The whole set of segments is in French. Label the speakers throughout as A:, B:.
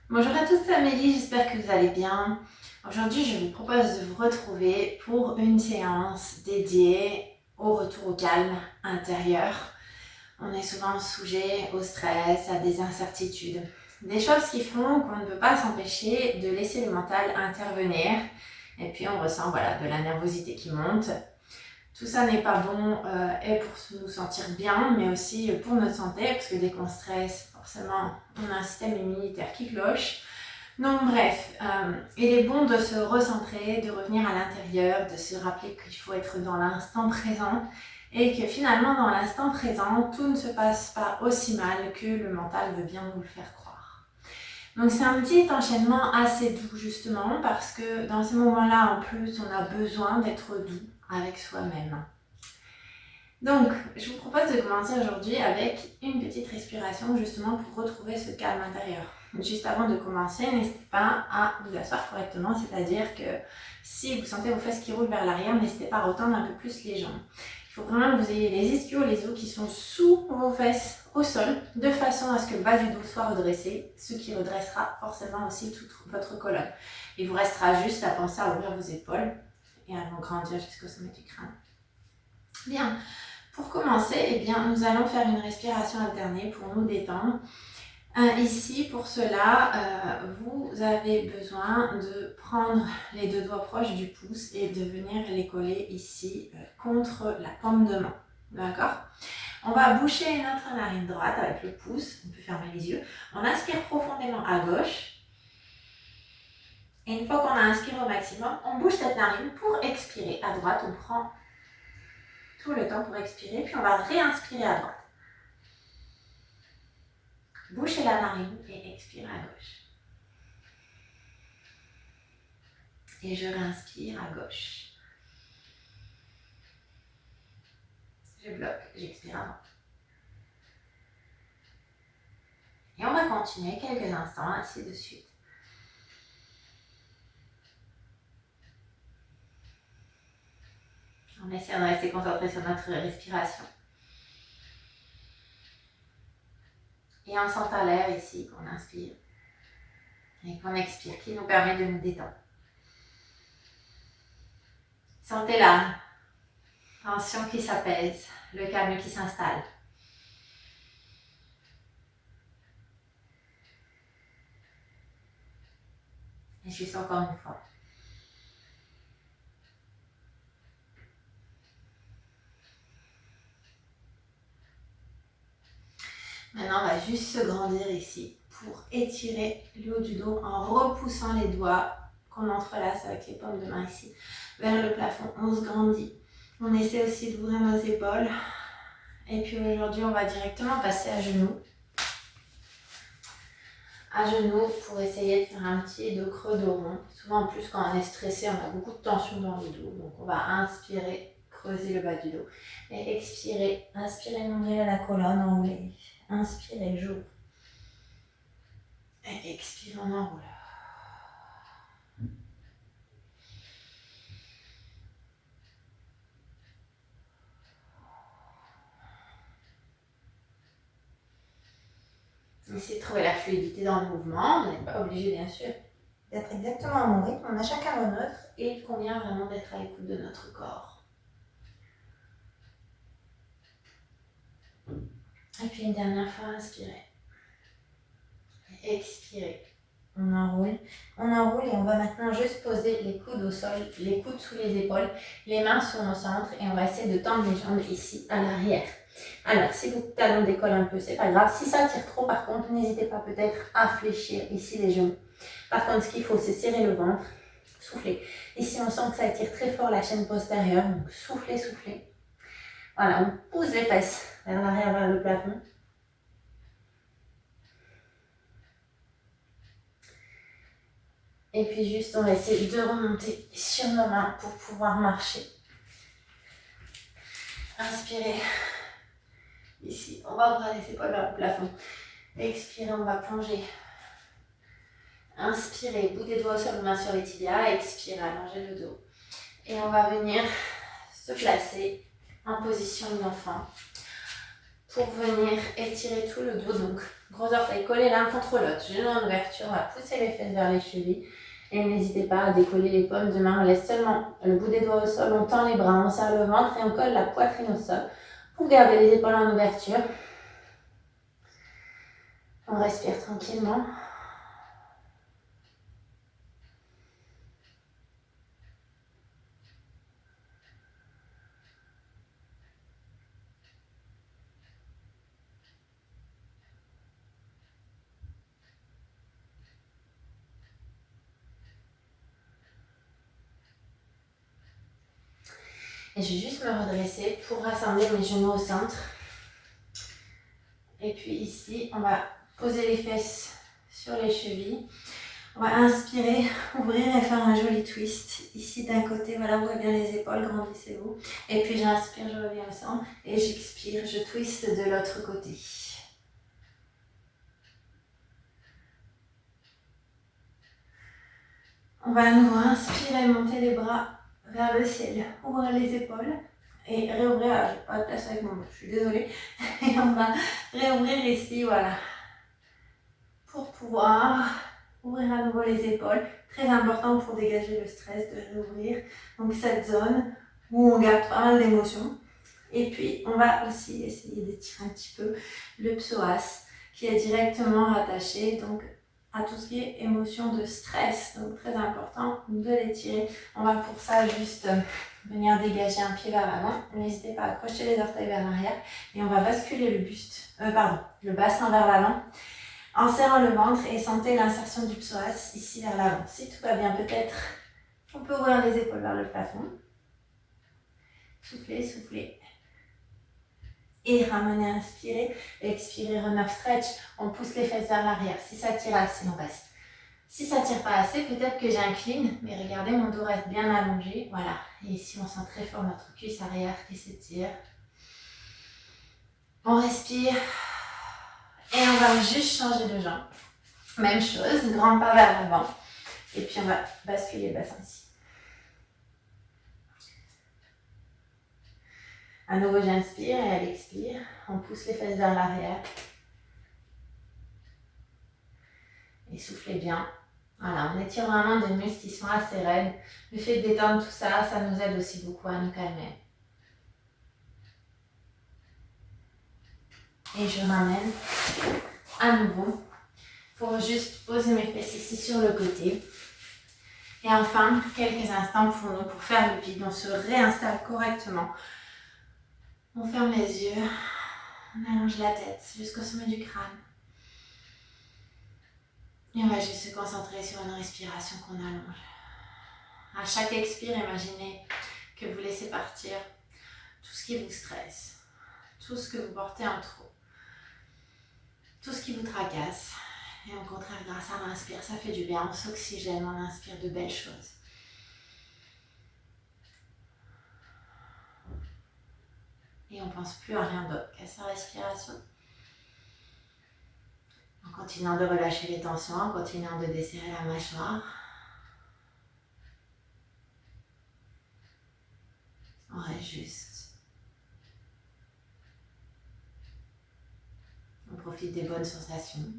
A: Bonjour à tous, c'est Amélie, j'espère que vous allez bien. Aujourd'hui, je vous propose de vous retrouver pour une séance dédiée au retour au calme intérieur. On est souvent sujet au stress, à des incertitudes, des choses qui font qu'on ne peut pas s'empêcher de laisser le mental intervenir. Et puis on ressent de la nervosité qui monte. Tout ça n'est pas bon et pour nous sentir bien, mais aussi pour notre santé, parce que dès qu'on stresse, forcément, on a un système immunitaire qui cloche. Donc bref, il est bon de se recentrer, de revenir à l'intérieur, de se rappeler qu'il faut être dans l'instant présent et que finalement, dans l'instant présent, tout ne se passe pas aussi mal que le mental veut bien nous le faire croire. Donc c'est un petit enchaînement assez doux justement parce que dans ces moments-là, en plus, on a besoin d'être doux avec soi-même. Donc, je vous propose de commencer aujourd'hui avec une petite respiration justement pour retrouver ce calme intérieur. Juste avant de commencer, n'hésitez pas à vous asseoir correctement, c'est-à-dire que si vous sentez vos fesses qui roulent vers l'arrière, n'hésitez pas à retendre un peu plus les jambes. Il faut vraiment que vous ayez les ischios, les os qui sont sous vos fesses au sol, de façon à ce que le bas du dos soit redressé, ce qui redressera forcément aussi toute votre colonne. Il vous restera juste à penser à ouvrir vos épaules et à vous grandir jusqu'au sommet du crâne. Bien, pour commencer, nous allons faire une respiration alternée pour nous détendre. Ici, pour cela, vous avez besoin de prendre les deux doigts proches du pouce et de venir les coller ici contre la paume de main. D'accord ? On va boucher notre narine droite avec le pouce. On peut fermer les yeux. On inspire profondément à gauche. Et une fois qu'on a inspiré au maximum, on bouge cette narine pour expirer. À droite, on prend tout le temps pour expirer, puis on va réinspirer à droite. Bouchez la narine et expirez à gauche. Et je réinspire à gauche. Je bloque, j'expire à droite. Et on va continuer quelques instants, ainsi de suite. On essaie de rester concentré sur notre respiration. Et on sent à l'air ici qu'on inspire et qu'on expire, qui nous permet de nous détendre. Sentez la tension qui s'apaise, le calme qui s'installe. Et juste encore une fois. Maintenant, on va juste se grandir ici pour étirer le haut du dos en repoussant les doigts qu'on entrelace avec les paumes de main ici vers le plafond. On se grandit. On essaie aussi d'ouvrir nos épaules. Et puis aujourd'hui, on va directement passer à genoux. À genoux pour essayer de faire un petit dos creux, dos rond. Souvent, en plus, quand on est stressé, on a beaucoup de tension dans le dos. Donc, on va inspirer, creuser le bas du dos. Et expirer. Inspirez, longuez la colonne, enroulez. Inspirez, j'ouvre. Et expirez, on enroule. Essayez de trouver la fluidité dans le mouvement. Vous n'êtes pas obligé, bien sûr, d'être exactement à mon rythme. On a chacun le nôtre et il convient vraiment d'être à l'écoute de notre corps. Et puis une dernière fois, inspirez. Expirez. On enroule et on va maintenant juste poser les coudes au sol, les coudes sous les épaules, les mains sont au centre et on va essayer de tendre les jambes ici à l'arrière. Alors, si vos talons décollent un peu, c'est pas grave. Si ça tire trop, par contre, n'hésitez pas peut-être à fléchir ici les genoux. Par contre, ce qu'il faut, c'est serrer le ventre, souffler. Ici, on sent que ça étire très fort la chaîne postérieure, donc soufflez, soufflez. Voilà, on pousse les fesses vers l'arrière, vers le plafond. Et puis juste, on va essayer de remonter sur nos mains pour pouvoir marcher. Inspirez. Ici, on va ouvrir les épaules vers le plafond. Expirez, on va plonger. Inspirez, bout des doigts au sol, main sur les tibias. Expirez, allongez le dos. Et on va venir se placer en position d'enfant pour venir étirer tout le dos. Donc, Gros orteil collé l'un contre l'autre, genou en ouverture, on va pousser les fesses vers les chevilles. Et n'hésitez pas à décoller les paumes de main, on laisse seulement le bout des doigts au sol, on tend les bras, on serre le ventre et on colle la poitrine au sol pour garder les épaules en ouverture. On respire tranquillement. Et je vais juste me redresser pour rassembler mes genoux au centre. Et puis ici, on va poser les fesses sur les chevilles. On va inspirer, ouvrir et faire un joli twist. Ici d'un côté, voilà, ouvrez bien les épaules, grandissez-vous. Et puis j'inspire, je reviens au centre. Et j'expire, je twist de l'autre côté. On va à nouveau inspirer, monter les bras vers le ciel, ouvrir les épaules et réouvrir. Alors, j'ai pas de place avec mon bras, je suis désolée. Et on va réouvrir ici, voilà. Pour pouvoir ouvrir à nouveau les épaules. Très important pour dégager le stress de réouvrir. Donc cette zone où on garde pas mal d'émotions. Et puis on va aussi essayer d'étirer un petit peu le psoas qui est directement rattaché donc à tout ce qui est émotion de stress. Donc très important de l'étirer. On va pour ça juste venir dégager un pied vers l'avant. N'hésitez pas à accrocher les orteils vers l'arrière. Et on va basculer le bassin vers l'avant en serrant le ventre et sentez l'insertion du psoas ici vers l'avant. Si tout va bien, peut-être on peut ouvrir les épaules vers le plafond. Soufflez, soufflez. Et ramenez, inspirez. Expirez, runner stretch. On pousse les fesses vers l'arrière. Si ça tire assez, on reste. Si ça tire pas assez, peut-être que j'incline. Mais regardez, mon dos reste bien allongé. Voilà. Et ici, on sent très fort notre cuisse arrière qui s'étire. On respire. Et on va juste changer de jambe. Même chose, grand pas vers l'avant. Et puis on va basculer le bassin ici. À nouveau, j'inspire et à l'expire, on pousse les fesses vers l'arrière. Et soufflez bien. Voilà, on étire vraiment des muscles qui sont assez raides. Le fait de détendre tout ça, ça nous aide aussi beaucoup à nous calmer. Et je ramène à nouveau pour juste poser mes fesses ici sur le côté. Et enfin, quelques instants pour nous, pour faire le vide. On se réinstalle correctement. On ferme les yeux, on allonge la tête jusqu'au sommet du crâne. Et on va juste se concentrer sur une respiration qu'on allonge. À chaque expire, imaginez que vous laissez partir tout ce qui vous stresse, tout ce que vous portez en trop, tout ce qui vous tracasse. Et au contraire, grâce à l'inspire, ça fait du bien, on s'oxygène, on inspire de belles choses. Et on ne pense plus à rien d'autre qu'à sa respiration. En continuant de relâcher les tensions, en continuant de desserrer la mâchoire. On reste juste. On profite des bonnes sensations.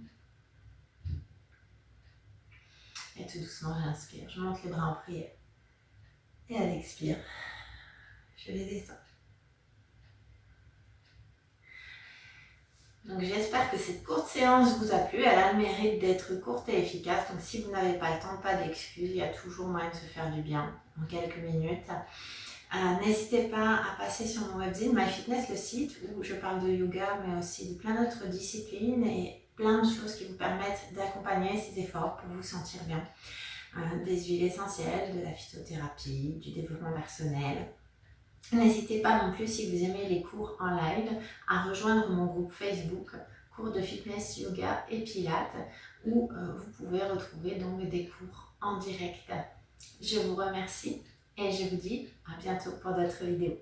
A: Et tout doucement, j'inspire. Je monte les bras en prière. Et à l'expire, je les descends. Donc j'espère que cette courte séance vous a plu. Elle a le mérite d'être courte et efficace. Donc si vous n'avez pas le temps, pas d'excuses. Il y a toujours moyen de se faire du bien en quelques minutes. N'hésitez pas à passer sur mon webzine MyFitness, le site où je parle de yoga, mais aussi de plein d'autres disciplines et plein de choses qui vous permettent d'accompagner ces efforts pour vous sentir bien. Des huiles essentielles, de la phytothérapie, du développement personnel. N'hésitez pas non plus, si vous aimez les cours en live, à rejoindre mon groupe Facebook, cours de fitness, yoga et pilates, où vous pouvez retrouver donc des cours en direct. Je vous remercie et je vous dis à bientôt pour d'autres vidéos.